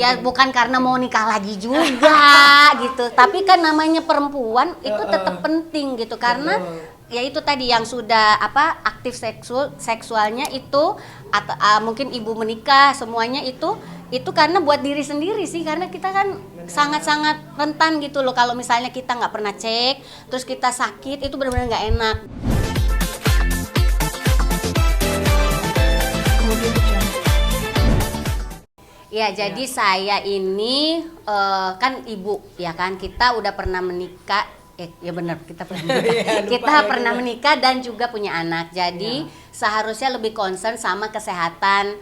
Ya bukan karena mau nikah lagi juga gitu, tapi kan namanya perempuan itu tetap penting gitu karena ya itu tadi yang sudah aktif seksualnya itu atau mungkin ibu menikah semuanya itu karena buat diri sendiri sih, karena kita kan sangat-sangat rentan gitu loh kalau misalnya kita nggak pernah cek terus kita sakit, itu benar-benar nggak enak. Ya, jadi saya ini kan ibu ya kan, kita udah pernah menikah, ya benar kita pernah menikah. Kita pernah menikah dan juga punya anak. Jadi seharusnya lebih concern sama kesehatan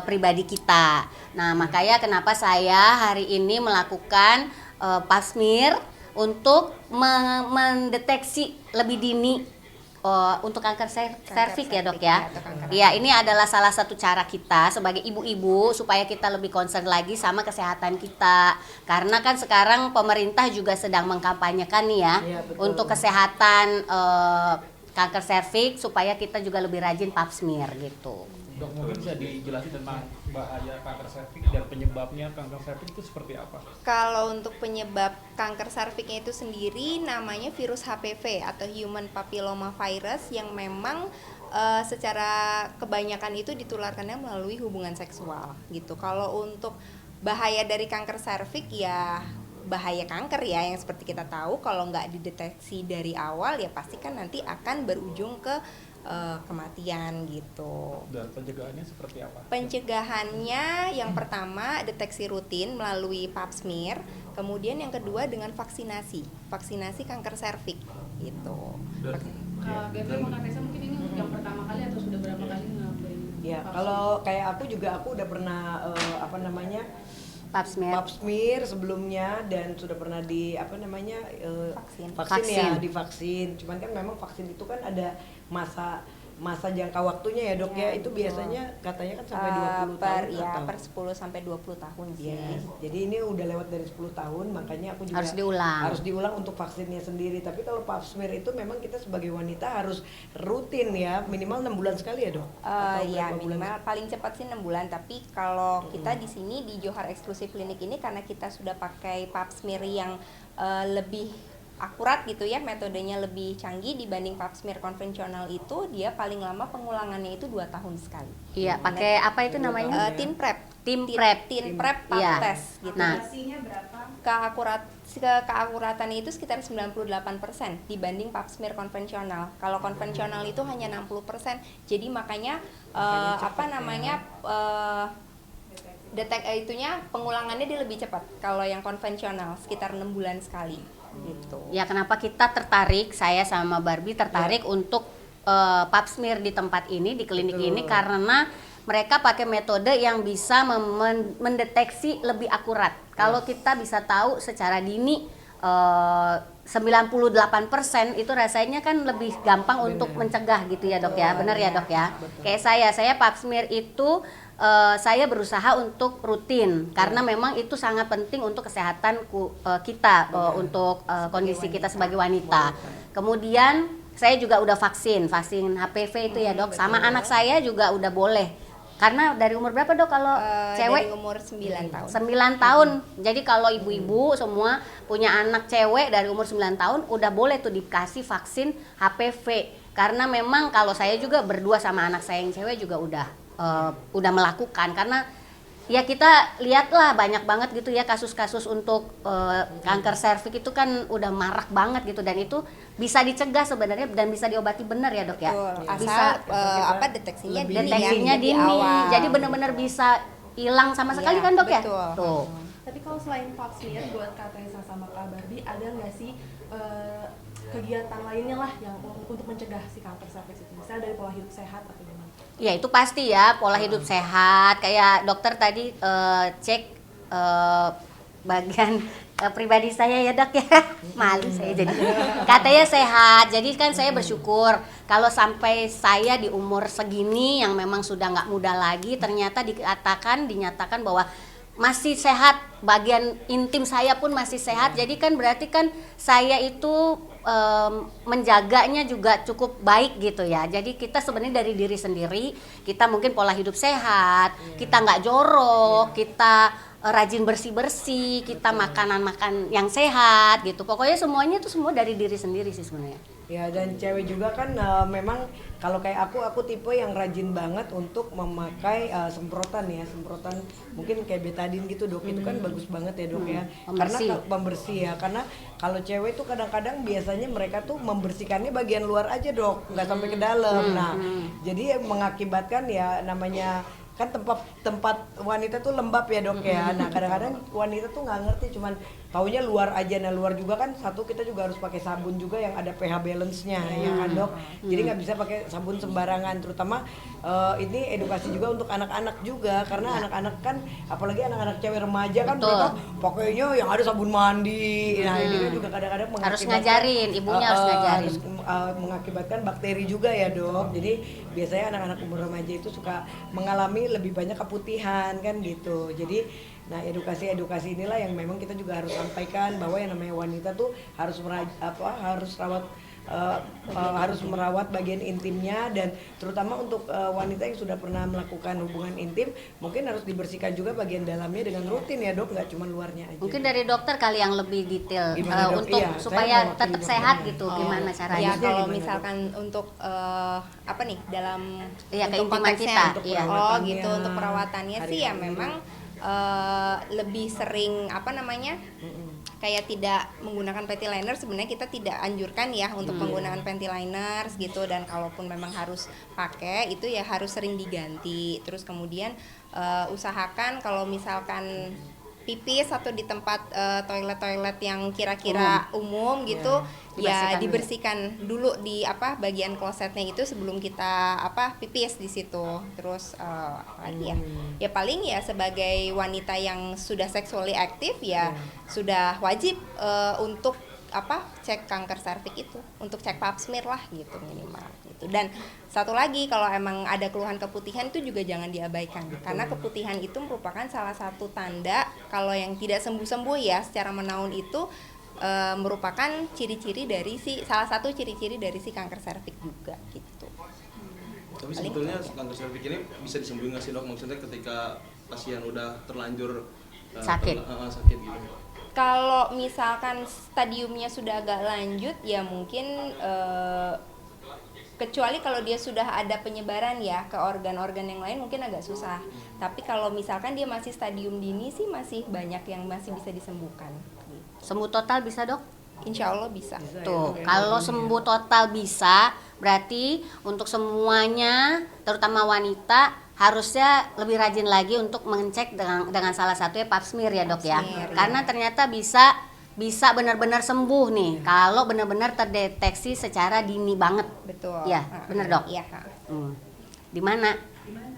pribadi kita. Nah, makanya kenapa saya hari ini melakukan pap smear untuk mendeteksi lebih dini untuk kanker serviks ya dok ya. Iya, ini adalah salah satu cara kita sebagai ibu-ibu supaya kita lebih concern lagi sama kesehatan kita. Karena kan sekarang pemerintah juga sedang mengkampanyekan nih ya, untuk kesehatan kanker serviks supaya kita juga lebih rajin pap smear gitu. Dok, mungkin bisa dijelasin tentang bahaya kanker serviks dan penyebabnya kanker serviks itu seperti apa? Kalau untuk penyebab kanker serviksnya itu sendiri namanya virus HPV atau Human Papilloma Virus yang memang secara kebanyakan itu ditularkannya melalui hubungan seksual gitu. Kalau untuk bahaya dari kanker serviks ya bahaya kanker ya yang seperti kita tahu, kalau nggak dideteksi dari awal ya pasti kan nanti akan berujung ke kematian gitu. Dan pencegahannya seperti apa? Pencegahannya yang pertama deteksi rutin melalui pap smear, kemudian yang kedua dengan vaksinasi kanker serviks gitu. Gabriel sama Kanesa mungkin ini yang pertama kali atau sudah berapa kali ngapain? Ya, kalau kayak aku udah pernah Pap smear sebelumnya dan sudah pernah vaksin ya, divaksin. Cuman kan memang vaksin itu kan ada masa jangka waktunya ya dok ya, itu biasanya katanya kan sampai 20 tahun per 10 sampai 20 tahun sih. Jadi ini udah lewat dari 10 tahun, makanya aku juga harus diulang untuk vaksinnya sendiri. Tapi kalau pap smear itu memang kita sebagai wanita harus rutin ya, minimal 6 bulan sekali ya dok? Ya minimal paling cepat sih 6 bulan, tapi kalau kita di sini di Johar Eksklusif Klinik ini karena kita sudah pakai pap smear yang lebih akurat gitu ya, metodenya lebih canggih dibanding pap smear konvensional, itu dia paling lama pengulangannya itu 2 tahun sekali. Iya, pakai apa itu namanya? Tin prep pap test gitu. Nah, keakuratannya itu sekitar 98% dibanding pap smear konvensional. Kalau konvensional itu hanya 60%. Jadi makanya pengulangannya dia lebih cepat. Kalau yang konvensional sekitar 6 bulan sekali. Gitu. Ya kenapa kita tertarik, saya sama Barbie tertarik untuk pap smear di tempat ini, di klinik ini, karena mereka pakai metode yang bisa mendeteksi lebih akurat. Kalau kita bisa tahu secara dini 98% itu rasanya kan lebih gampang untuk mencegah gitu ya dok ya, benar ya dok ya. Kayak saya pap smear itu saya berusaha untuk rutin karena memang itu sangat penting untuk kesehatan kita, untuk kondisi kita sebagai wanita. Kemudian saya juga udah vaksin HPV itu ya dok, sama anak saya juga udah boleh. Karena dari umur berapa dok kalau cewek? Dari umur 9 tahun. 9 tahun. Jadi kalau ibu-ibu semua punya anak cewek dari umur 9 tahun udah boleh tuh dikasih vaksin HPV. Karena memang kalau saya juga berdua sama anak saya yang cewek juga udah melakukan, karena ya kita lihatlah banyak banget gitu ya kasus-kasus untuk kanker serviks itu kan udah marak banget gitu, dan itu bisa dicegah sebenarnya dan bisa diobati benar ya dok ya. Asal deteksinya dini. Jadi benar-benar bisa hilang sama sekali kan dok ya. Tuh. Tapi kalau selain pap smear buat Kak Tessa sama Kak Barbie, ada nggak sih kegiatan lainnya lah yang untuk mencegah si kanker serviks itu? Misalnya dari pola hidup sehat atau gimana? Ya itu pasti ya, pola hidup sehat. Kayak dokter tadi cek bagian pribadi saya ya dok ya. Malu saya jadi. Katanya sehat, jadi kan saya bersyukur kalau sampai saya di umur segini yang memang sudah nggak muda lagi, ternyata dinyatakan bahwa masih sehat, bagian intim saya pun masih sehat. Jadi kan berarti kan saya itu menjaganya juga cukup baik gitu ya. Jadi kita sebenarnya dari diri sendiri, kita mungkin pola hidup sehat, kita nggak jorok, kita rajin bersih-bersih, kita makanan-makan yang sehat gitu. Pokoknya semuanya itu semua dari diri sendiri sih sebenarnya. Ya, dan cewek juga kan memang kalau kayak aku tipe yang rajin banget untuk memakai semprotan ya, semprotan mungkin kayak betadine gitu dok, itu kan bagus banget ya dok ya, karena pembersih ya, karena kalau cewek tuh kadang-kadang biasanya mereka tuh membersihkannya bagian luar aja dok, nggak sampai ke dalam. Nah, jadi mengakibatkan ya namanya kan tempat wanita tuh lembab ya dok ya. Nah kadang-kadang wanita tuh nggak ngerti, cuman taunya luar aja. Nah luar juga kan satu, kita juga harus pakai sabun juga yang ada pH balance-nya ya kan dok. Jadi nggak bisa pakai sabun sembarangan, terutama ini edukasi juga untuk anak-anak juga, karena anak-anak kan apalagi anak-anak cewek remaja kan mereka pakainya yang ada sabun mandi. Nah ini kan juga kadang-kadang harus ngajarin, ibunya harus ngajarin. Harus mengakibatkan bakteri juga ya dok. Jadi biasanya anak-anak umur remaja itu suka mengalami lebih banyak keputihan kan gitu. Jadi nah edukasi inilah yang memang kita juga harus sampaikan, bahwa yang namanya wanita tuh harus harus merawat bagian intimnya, dan terutama untuk wanita yang sudah pernah melakukan hubungan intim mungkin harus dibersihkan juga bagian dalamnya dengan rutin ya dok, nggak cuma luarnya aja. Mungkin dari dokter kali yang lebih detail untuk iya, supaya tetap sehat gitu, gimana caranya? Ya kalau misalkan untuk apa nih dalam keintiman konteksnya, kita, iya. gitu untuk perawatannya sih ya memang lebih sering apa namanya kayak tidak menggunakan panty liner. Sebenarnya kita tidak anjurkan ya untuk penggunaan panty liners gitu, dan kalaupun memang harus pakai itu ya harus sering diganti. Terus kemudian usahakan kalau misalkan pipis atau di tempat toilet-toilet yang kira-kira umum gitu ya dibersihkan dulu di bagian klosetnya itu sebelum kita pipis di situ. Terus lagi ya paling ya sebagai wanita yang sudah sexually aktif ya sudah wajib untuk cek kanker serviks itu, untuk cek pap smear lah gitu minimal gitu. Dan satu lagi, kalau emang ada keluhan keputihan itu juga jangan diabaikan. Karena keputihan itu merupakan salah satu tanda kalau yang tidak sembuh-sembuh ya secara menaun itu merupakan ciri-ciri dari salah satu ciri-ciri dari si kanker serviks juga gitu. Tapi sebetulnya kanker serviks ini bisa disembuhin nggak sih dok? Maksudnya ketika pasien udah terlanjur sakit gitu. Kalau misalkan stadiumnya sudah agak lanjut ya mungkin kecuali kalau dia sudah ada penyebaran ya ke organ-organ yang lain mungkin agak susah. Tapi kalau misalkan dia masih stadium dini sih masih banyak yang masih bisa disembuhkan. Sembuh total bisa dok? Insya Allah bisa. Tuh, kalau sembuh total bisa, berarti untuk semuanya, terutama wanita, harusnya lebih rajin lagi untuk mengecek dengan salah satunya pap smear ya dok ya. Karena ternyata bisa benar-benar sembuh nih kalau benar-benar terdeteksi secara dini banget. Betul. Ya, benar dok. Iya. Di mana?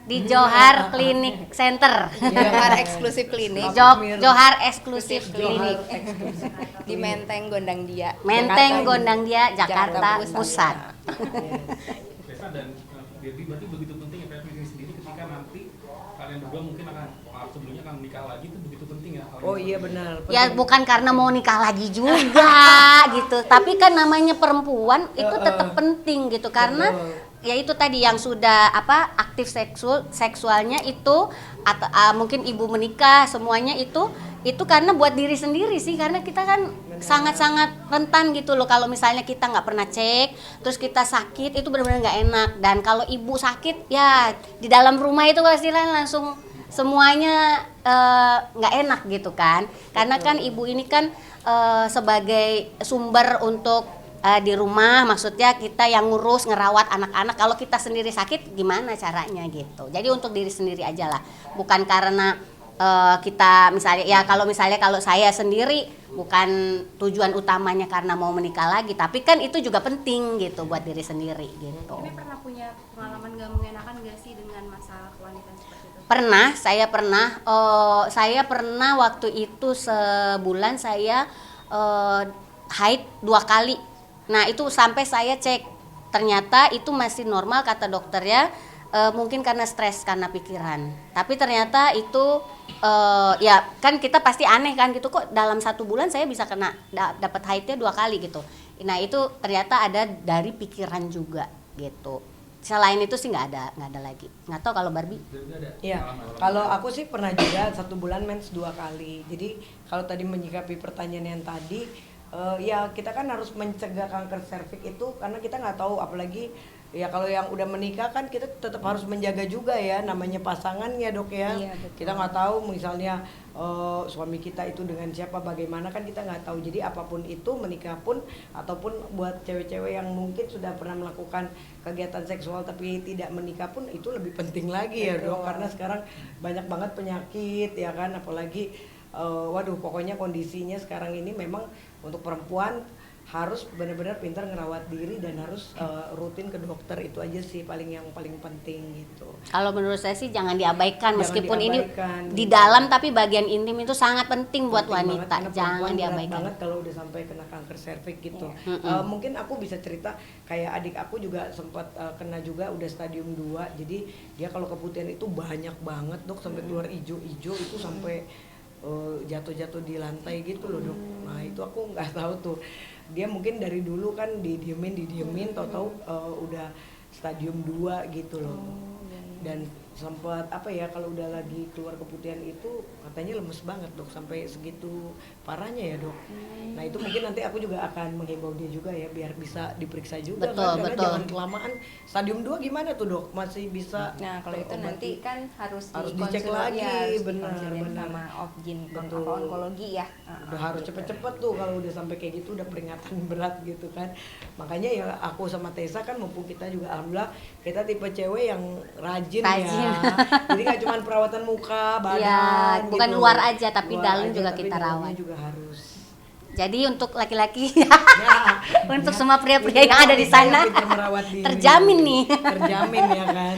Di Johar Clinic Center. Johar Eksklusif Klinik. Johar Eksklusif Klinik. Di Menteng Gondang Dia. Menteng Gondang Dia, Jakarta Pusat. Reza dan Debbie, berarti begitu penting ya PFM ini sendiri ketika nanti kalian berdua mungkin akan sebelumnya akan menikah lagi, itu begitu penting ya? Oh iya benar. Ya bukan karena mau nikah lagi juga gitu, tapi kan namanya perempuan itu tetap penting gitu, karena ya itu tadi yang sudah aktif seksualnya itu atau mungkin ibu menikah, semuanya itu karena buat diri sendiri sih, karena kita kan sangat-sangat rentan gitu loh kalau misalnya kita nggak pernah cek terus kita sakit, itu benar-benar nggak enak. Dan kalau ibu sakit ya di dalam rumah itu pastilah langsung semuanya nggak enak gitu kan, karena kan ibu ini kan sebagai sumber untuk di rumah, maksudnya kita yang ngurus ngerawat anak-anak. Kalau kita sendiri sakit gimana caranya gitu. Jadi untuk diri sendiri aja lah, bukan karena kita misalnya ya kalau saya sendiri bukan tujuan utamanya karena mau menikah lagi, tapi kan itu juga penting gitu buat diri sendiri gitu. Tapi pernah punya pengalaman gak mengenakan gak sih dengan masa wanita seperti itu? Pernah, saya pernah waktu itu sebulan saya haid 2 kali. Nah itu sampai saya cek, ternyata itu masih normal kata dokter ya, mungkin karena stres, karena pikiran. Tapi ternyata itu ya kan kita pasti aneh kan gitu, kok dalam 1 bulan saya bisa kena dapat haidnya 2 kali gitu. Nah itu ternyata ada dari pikiran juga gitu. selain itu sih nggak ada lagi. Nggak tahu kalau Barbie. Iya, kalau aku sih pernah juga 1 bulan mens 2 kali. Jadi kalau tadi menyikapi pertanyaan yang tadi, ya kita kan harus mencegah kanker serviks itu karena kita nggak tahu, apalagi ya kalau yang udah menikah kan kita tetap harus menjaga juga ya, namanya pasangan ya dok ya. Iya, betul. Kita nggak tahu misalnya suami kita itu dengan siapa, bagaimana kan kita nggak tahu. Jadi apapun itu, menikah pun ataupun buat cewek-cewek yang mungkin sudah pernah melakukan kegiatan seksual tapi tidak menikah pun itu lebih penting lagi ya dok, karena sekarang banyak banget penyakit ya kan, apalagi waduh pokoknya kondisinya sekarang ini memang untuk perempuan harus benar-benar pintar ngerawat diri dan harus rutin ke dokter. Itu aja sih yang paling penting gitu. Kalau menurut saya sih jangan diabaikan, Jangan meskipun diabaikan, ini di gitu. dalam tapi bagian intim itu sangat penting buat Penting wanita. banget, karena Jangan perempuan berat diabaikan. banget kalau udah sampai kena kanker serviks gitu. Mungkin aku bisa cerita kayak adik aku juga sempat kena juga, udah stadium 2. Jadi dia kalau keputihan itu banyak banget dok, sampai keluar ijo-ijo itu sampai jatuh-jatuh di lantai gitu loh dok. Nah itu aku nggak tahu tuh, dia mungkin dari dulu kan didiemin tahu-tahu udah stadium 2 gitu loh. Dan sempat apa ya, kalau udah lagi keluar keputihan itu katanya lemes banget dok, sampai segitu parahnya ya dok. Nah itu mungkin nanti aku juga akan menghimbau dia juga ya, biar bisa diperiksa juga. Betul, kan, karena betul. jangan kelamaan. Stadium 2 gimana tuh dok, masih bisa Nah, kalau itu terobati? nanti kan harus dicek lagi, harus benar, dikonsulin benar. sama OB/GYN Betul. atau onkologi ya. Udah harus cepet-cepet tuh, kalau udah sampai kayak gitu udah peringatan berat gitu kan. Makanya ya aku sama Tessa kan, mumpung kita juga alhamdulillah kita tipe cewek yang rajin. Rajin. Ya. Jadi nggak cuma perawatan muka, badan, Ya, bukan gitu. luar aja, tapi Luar dalam aja, juga tapi kita dalamnya rawat. juga harus. Jadi untuk laki-laki, Ya, untuk ya. semua pria-pria Ini yang ada di wanita yang sana, pintar merawat diri. terjamin nih. Terjamin ya kan.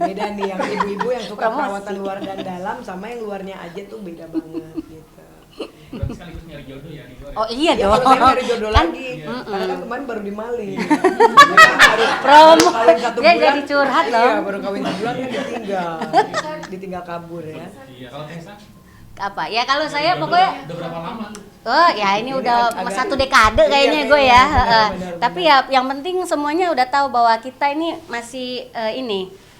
Beda nih yang ibu-ibu yang suka Promosi. perawatan luar dan dalam, sama yang luarnya aja tuh beda banget gitu. Berarti sekaligus nyari jodoh ya di luar ya? Oh iya Ya, dong. kalau saya nyari jodoh Kan, lagi, karena kan kemarin baru dimaling. Promo. Kawin 1 Dia bulan, jadi curhat iya, loh. baru kawin 1 bulan kan ditinggal kabur ya. Iya, kalau Tessa Apa? Ya kalau saya pokoknya udah berapa lama? oh ya ini Ini udah agak- 1 dekade iya, kayaknya gue kayaknya, ya. benar, benar, Tapi benar. ya yang penting semuanya udah tahu bahwa kita ini masih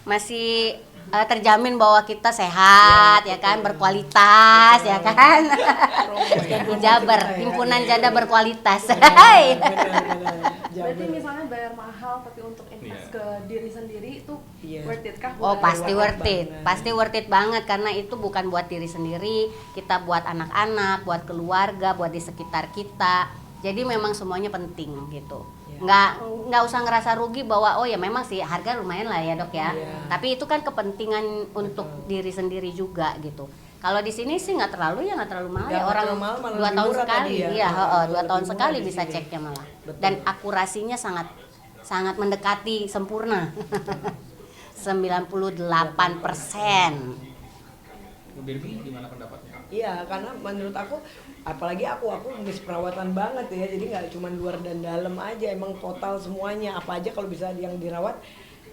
masih terjamin bahwa kita sehat ya kan, berkualitas ya kan. Jabar, himpunan janda berkualitas. Hai. Berarti misalnya bayar mahal tapi untuk invest Iya. ke diri sendiri itu Iya. worth it kah? Oh buat- pasti Worth worth it it, banget. pasti worth it banget, karena itu bukan buat diri sendiri, kita buat anak-anak, buat keluarga, buat di sekitar kita. Jadi memang semuanya penting gitu. Ya. Nggak usah ngerasa rugi bahwa oh ya memang sih harga lumayan lah ya dok ya. Iya. Tapi itu kan kepentingan untuk diri sendiri juga gitu. Kalau di sini sih nggak terlalu mahal Nggak ya, orang terlalu mahal, malah 2 lebih tahun murah sekali, tadi ya. iya, Lebih 2 tahun murah sekali di bisa sini. ceknya malah. Betul. Dan akurasinya sangat mendekati sempurna. 98%. Bu Devi gimana pendapatnya? Iya, karena menurut aku, apalagi aku miss perawatan banget ya. Jadi nggak cuma luar dan dalam aja, emang total semuanya. Apa aja kalau bisa yang dirawat,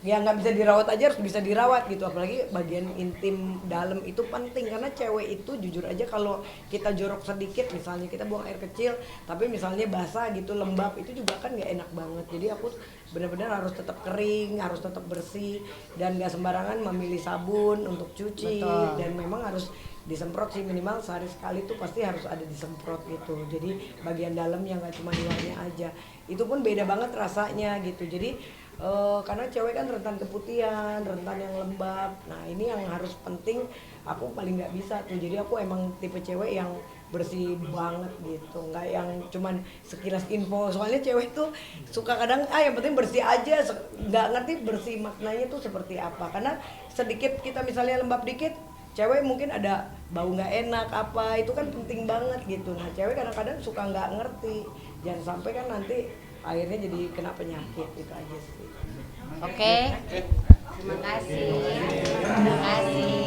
ya nggak bisa dirawat aja harus bisa dirawat gitu. Apalagi bagian intim dalam itu penting, karena cewek itu jujur aja kalau kita jorok sedikit, misalnya kita buang air kecil, tapi misalnya basah gitu, lembab, itu juga kan nggak enak banget. Jadi aku benar-benar harus tetap kering, harus tetap bersih, dan nggak sembarangan memilih sabun untuk cuci. Betul. Dan memang harus disemprot sih, minimal sehari sekali tuh pasti harus ada disemprot gitu. Jadi bagian dalamnya nggak cuma luarnya aja, itu pun beda banget rasanya gitu. Jadi karena cewek kan rentan keputihan, rentan yang lembab. Nah ini yang harus penting, aku paling nggak bisa tuh. Jadi aku emang tipe cewek yang bersih banget gitu, nggak yang cuman sekilas info. Soalnya cewek tuh suka kadang yang penting bersih aja, nggak ngerti bersih maknanya tuh seperti apa. Karena sedikit kita misalnya lembab dikit, cewek mungkin ada bau nggak enak apa, itu kan penting banget gitu. Nah cewek kadang-kadang suka nggak ngerti, jangan sampai kan nanti akhirnya jadi kena penyakit. Itu aja sih. Oke. Terima kasih. Terima kasih.